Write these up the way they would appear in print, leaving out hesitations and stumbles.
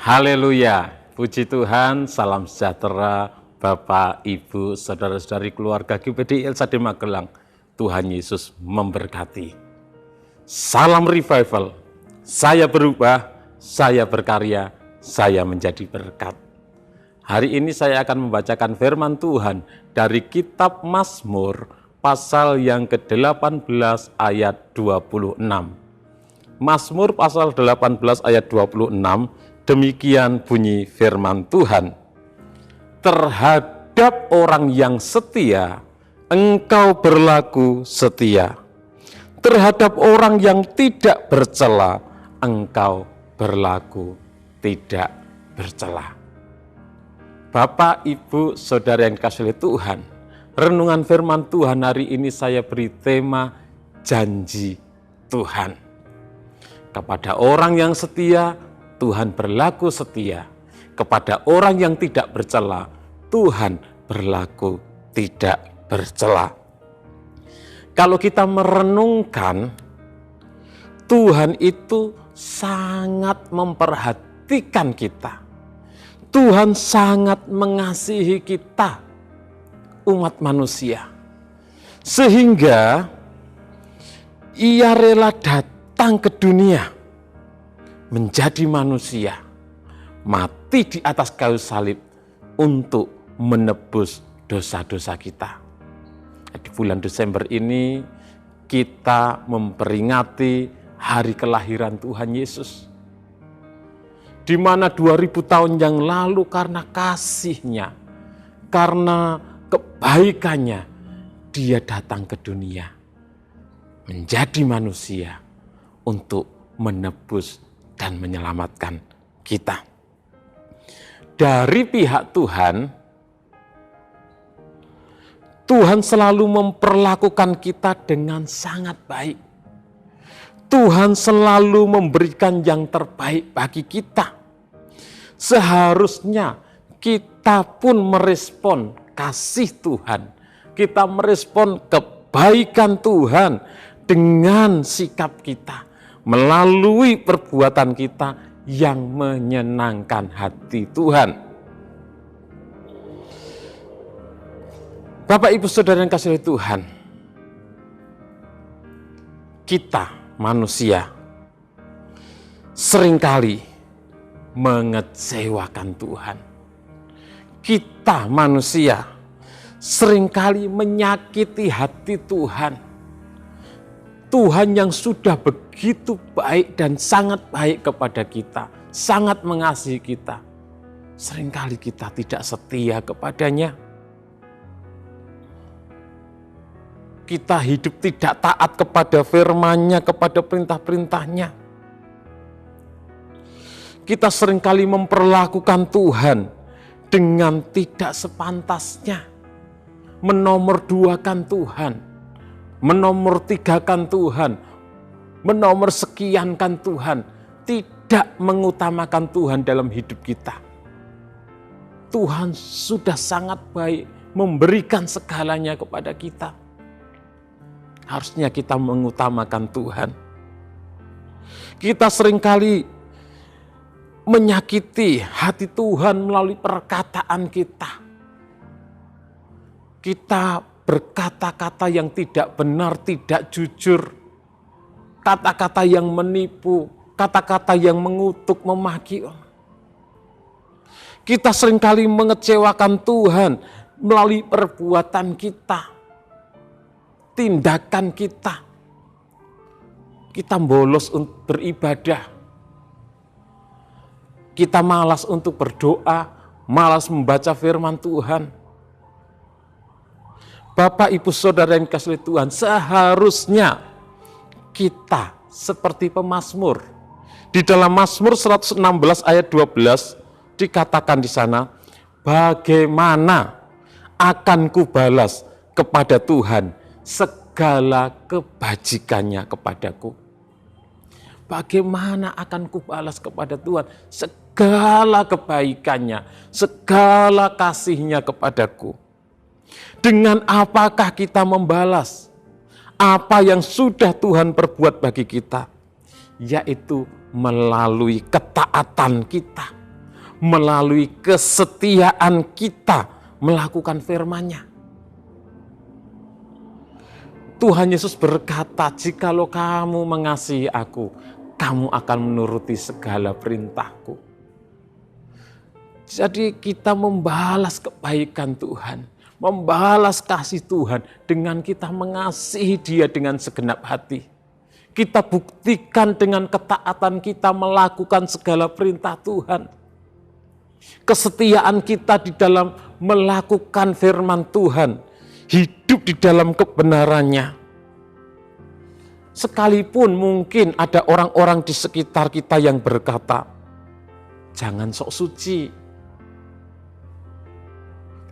Haleluya, puji Tuhan, salam sejahtera Bapak, Ibu, Saudara-saudari keluarga GPDI LSD Magelang. Tuhan Yesus memberkati. Salam revival, saya berubah, saya berkarya, saya menjadi berkat. Hari ini saya akan membacakan firman Tuhan dari kitab Mazmur pasal yang ke-18 ayat 26. Mazmur pasal 18 ayat 26, demikian bunyi firman Tuhan. Terhadap orang yang setia, engkau berlaku setia. Terhadap orang yang tidak bercela, engkau berlaku tidak bercela. Bapak, Ibu, Saudara yang dikasihi Tuhan, renungan firman Tuhan hari ini saya beri tema janji Tuhan. Kepada orang yang setia, Tuhan berlaku setia. Kepada orang yang tidak bercela, Tuhan berlaku tidak bercela. Kalau kita merenungkan, Tuhan itu sangat memperhatikan kita. Tuhan sangat mengasihi kita, umat manusia. Sehingga Ia rela datang ke dunia, menjadi manusia, mati di atas kayu salib untuk menebus dosa-dosa kita. Di bulan Desember ini kita memperingati hari kelahiran Tuhan Yesus. Di mana 2000 tahun yang lalu karena kasih-Nya, karena kebaikannya, Dia datang ke dunia, menjadi manusia untuk menebus dan menyelamatkan kita. Dari pihak Tuhan, Tuhan selalu memperlakukan kita dengan sangat baik. Tuhan selalu memberikan yang terbaik bagi kita. Seharusnya kita pun merespon kasih Tuhan. Kita merespon kebaikan Tuhan dengan sikap kita, melalui perbuatan kita yang menyenangkan hati Tuhan. Bapak, Ibu, Saudara yang dikasihi Tuhan, kita manusia seringkali mengecewakan Tuhan. Kita manusia seringkali menyakiti hati Tuhan. Tuhan yang sudah begitu baik dan sangat baik kepada kita, sangat mengasihi kita. Seringkali kita tidak setia kepadanya. Kita hidup tidak taat kepada firman-Nya, kepada perintah-perintah-Nya. Kita seringkali memperlakukan Tuhan dengan tidak sepantasnya. Menomorduakan Tuhan, menomortigakan Tuhan, menomorsekiankan Tuhan, tidak mengutamakan Tuhan dalam hidup kita. Tuhan sudah sangat baik memberikan segalanya kepada kita. Harusnya kita mengutamakan Tuhan. Kita seringkali menyakiti hati Tuhan melalui perkataan kita. Kita berkata-kata yang tidak benar, tidak jujur. Kata-kata yang menipu, kata-kata yang mengutuk, memaki. Kita seringkali mengecewakan Tuhan melalui perbuatan kita, tindakan kita. Kita bolos untuk beribadah. Kita malas untuk berdoa, malas membaca firman Tuhan. Bapak, Ibu, Saudara yang dikasihi Tuhan, seharusnya kita seperti pemazmur. Di dalam Mazmur 116 ayat 12 dikatakan di sana, bagaimana akan kubalas kepada Tuhan segala kebajikannya kepadaku. Bagaimana akan kubalas kepada Tuhan segala kebaikannya, segala kasih-Nya kepadaku. Dengan apakah kita membalas apa yang sudah Tuhan perbuat bagi kita? Yaitu melalui ketaatan kita, melalui kesetiaan kita melakukan firman-Nya. Tuhan Yesus berkata, jikalau kamu mengasihi aku, kamu akan menuruti segala perintahku. Jadi kita membalas kebaikan Tuhan, membalas kasih Tuhan dengan kita mengasihi Dia dengan segenap hati. Kita buktikan dengan ketaatan kita melakukan segala perintah Tuhan. Kesetiaan kita di dalam melakukan firman Tuhan, hidup di dalam kebenarannya. Sekalipun mungkin ada orang-orang di sekitar kita yang berkata, jangan sok suci,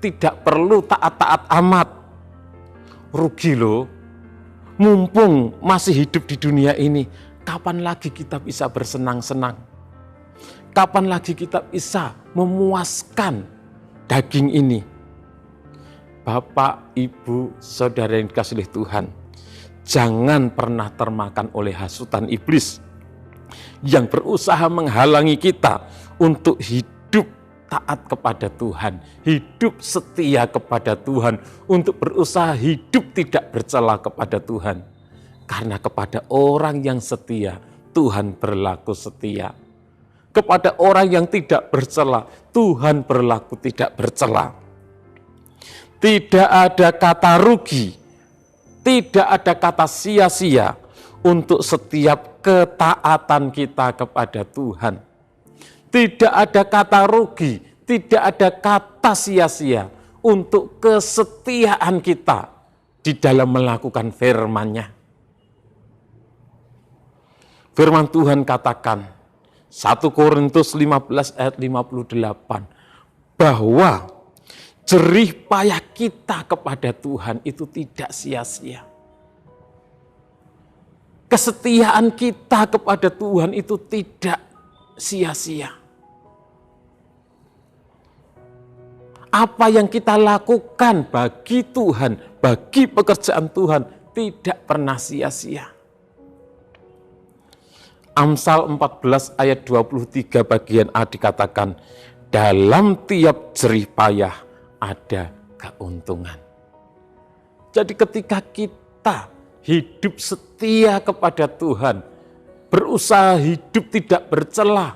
tidak perlu taat-taat amat. Rugi loh, mumpung masih hidup di dunia ini, kapan lagi kita bisa bersenang-senang? Kapan lagi kita bisa memuaskan daging ini? Bapak, Ibu, Saudara yang dikasihi Tuhan, jangan pernah termakan oleh hasutan iblis yang berusaha menghalangi kita untuk hidup taat kepada Tuhan, hidup setia kepada Tuhan, untuk berusaha hidup tidak bercela kepada Tuhan. Karena kepada orang yang setia, Tuhan berlaku setia. Kepada orang yang tidak bercela, Tuhan berlaku tidak bercela. Tidak ada kata rugi, tidak ada kata sia-sia untuk setiap ketaatan kita kepada Tuhan. Tidak ada kata rugi, tidak ada kata sia-sia untuk kesetiaan kita di dalam melakukan firman-Nya. Firman Tuhan katakan, 1 Korintus 15 ayat 58, bahwa jerih payah kita kepada Tuhan itu tidak sia-sia. Kesetiaan kita kepada Tuhan itu tidak sia-sia. Apa yang kita lakukan bagi Tuhan, bagi pekerjaan Tuhan, tidak pernah sia-sia. Amsal 14 ayat 23 bagian A dikatakan, dalam tiap jerih payah ada keuntungan. Jadi ketika kita hidup setia kepada Tuhan, berusaha hidup tidak bercela,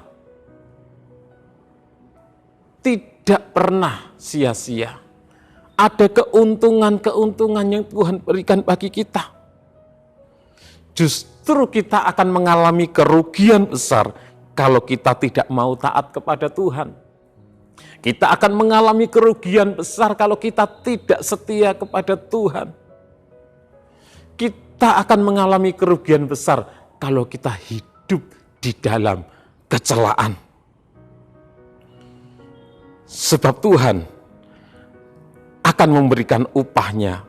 tidak pernah sia-sia. Ada keuntungan-keuntungan yang Tuhan berikan bagi kita. Justru kita akan mengalami kerugian besar kalau kita tidak mau taat kepada Tuhan. Kita akan mengalami kerugian besar kalau kita tidak setia kepada Tuhan. Kita akan mengalami kerugian besar kalau kita hidup di dalam kecelaan. Sebab Tuhan akan memberikan upahnya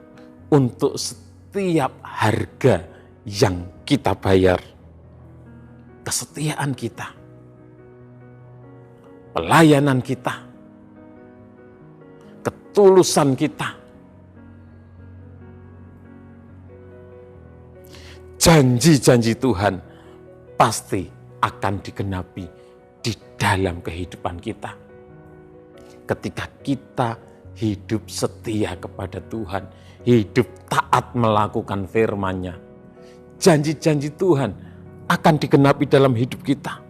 untuk setiap harga yang kita bayar. Kesetiaan kita, pelayanan kita, ketulusan kita, janji-janji Tuhan pasti akan digenapi di dalam kehidupan kita. Ketika kita hidup setia kepada Tuhan, hidup taat melakukan firman-Nya, janji-janji Tuhan akan digenapi dalam hidup kita.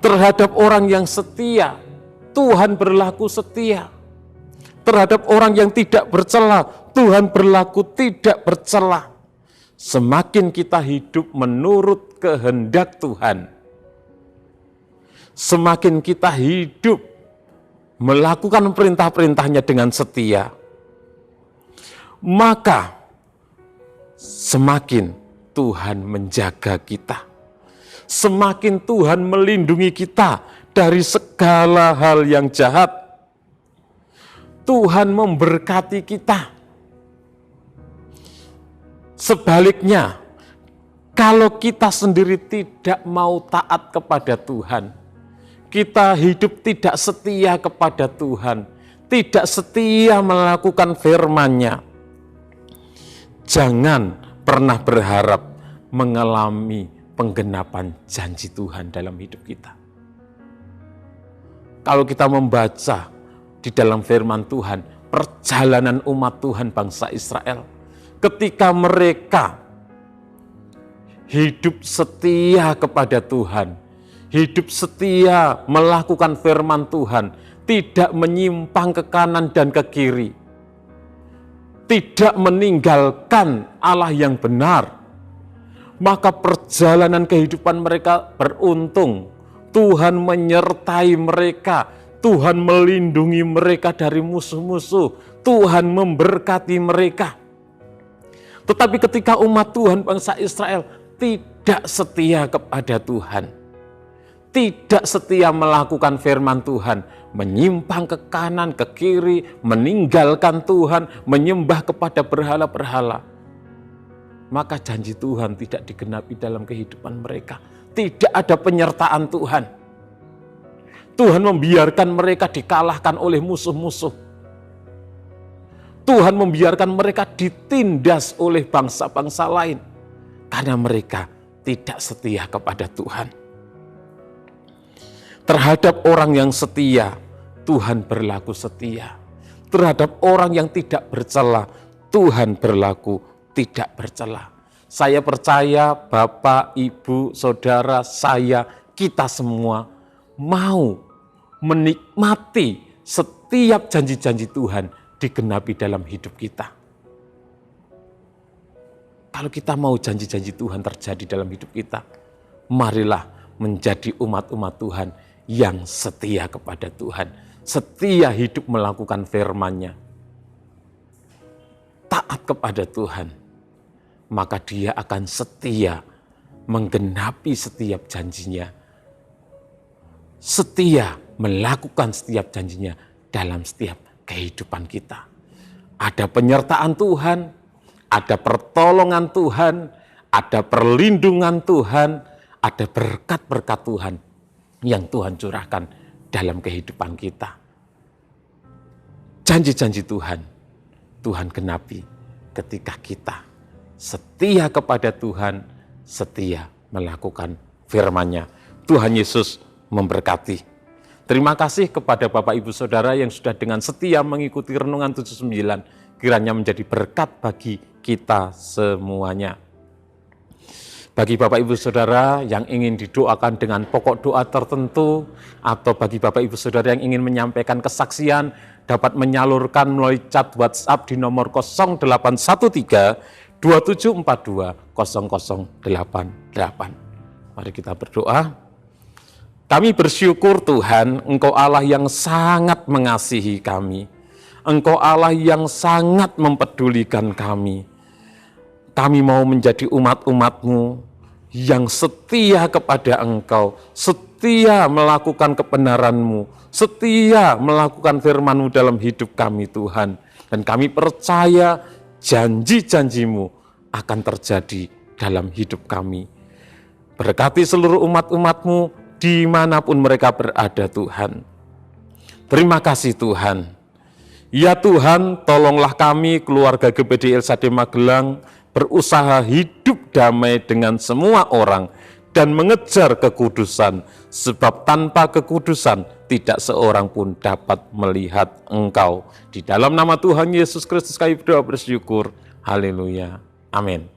Terhadap orang yang setia, Tuhan berlaku setia. Terhadap orang yang tidak bercela, Tuhan berlaku tidak bercela. Semakin kita hidup menurut kehendak Tuhan, semakin kita hidup melakukan perintah-perintahnya dengan setia, maka semakin Tuhan menjaga kita. Semakin Tuhan melindungi kita dari segala hal yang jahat. Tuhan memberkati kita. Sebaliknya, kalau kita sendiri tidak mau taat kepada Tuhan, kita hidup tidak setia kepada Tuhan, tidak setia melakukan firman-Nya, jangan pernah berharap mengalami penggenapan janji Tuhan dalam hidup kita. Kalau kita membaca di dalam firman Tuhan, perjalanan umat Tuhan bangsa Israel, ketika mereka hidup setia kepada Tuhan, hidup setia melakukan firman Tuhan, tidak menyimpang ke kanan dan ke kiri, tidak meninggalkan Allah yang benar, maka perjalanan kehidupan mereka beruntung. Tuhan menyertai mereka, Tuhan melindungi mereka dari musuh-musuh, Tuhan memberkati mereka. Tetapi ketika umat Tuhan bangsa Israel tidak setia kepada Tuhan, tidak setia melakukan firman Tuhan, menyimpang ke kanan, ke kiri, meninggalkan Tuhan, menyembah kepada berhala-berhala, maka janji Tuhan tidak digenapi dalam kehidupan mereka. Tidak ada penyertaan Tuhan. Tuhan membiarkan mereka dikalahkan oleh musuh-musuh. Tuhan membiarkan mereka ditindas oleh bangsa-bangsa lain karena mereka tidak setia kepada Tuhan. Terhadap orang yang setia, Tuhan berlaku setia. Terhadap orang yang tidak bercela, Tuhan berlaku tidak bercela. Saya percaya Bapak, Ibu, Saudara, saya, kita semua mau menikmati setiap janji-janji Tuhan digenapi dalam hidup kita. Kalau kita mau janji-janji Tuhan terjadi dalam hidup kita, marilah menjadi umat-umat Tuhan yang setia kepada Tuhan, setia hidup melakukan firman-Nya, taat kepada Tuhan, maka dia akan setia menggenapi setiap janjinya, setia melakukan setiap janjinya dalam setiap kehidupan kita. Ada penyertaan Tuhan, ada pertolongan Tuhan, ada perlindungan Tuhan, ada berkat-berkat Tuhan yang Tuhan curahkan dalam kehidupan kita. Janji-janji Tuhan, Tuhan genapi ketika kita setia kepada Tuhan, setia melakukan firman-Nya. Tuhan Yesus memberkati. Terima kasih kepada Bapak Ibu Saudara yang sudah dengan setia mengikuti Renungan 79, kiranya menjadi berkat bagi kita semuanya. Bagi Bapak Ibu Saudara yang ingin didoakan dengan pokok doa tertentu, atau bagi Bapak Ibu Saudara yang ingin menyampaikan kesaksian, dapat menyalurkan melalui chat WhatsApp di nomor 0813 2742 0088. Mari kita berdoa. Kami bersyukur Tuhan, Engkau Allah yang sangat mengasihi kami. Engkau Allah yang sangat mempedulikan kami. Kami mau menjadi umat-umat-Mu yang setia kepada Engkau, setia melakukan kebenaran-Mu, setia melakukan firman-Mu dalam hidup kami Tuhan. Dan kami percaya janji-janji-Mu akan terjadi dalam hidup kami. Berkati seluruh umat-umat-Mu dimanapun mereka berada Tuhan. Terima kasih Tuhan. Ya Tuhan, tolonglah kami keluarga GPD El-Shaddai Magelang berusaha hidup damai dengan semua orang dan mengejar kekudusan, sebab tanpa kekudusan tidak seorang pun dapat melihat Engkau. Di dalam nama Tuhan Yesus Kristus kami berdoa bersyukur. Haleluya. Amin.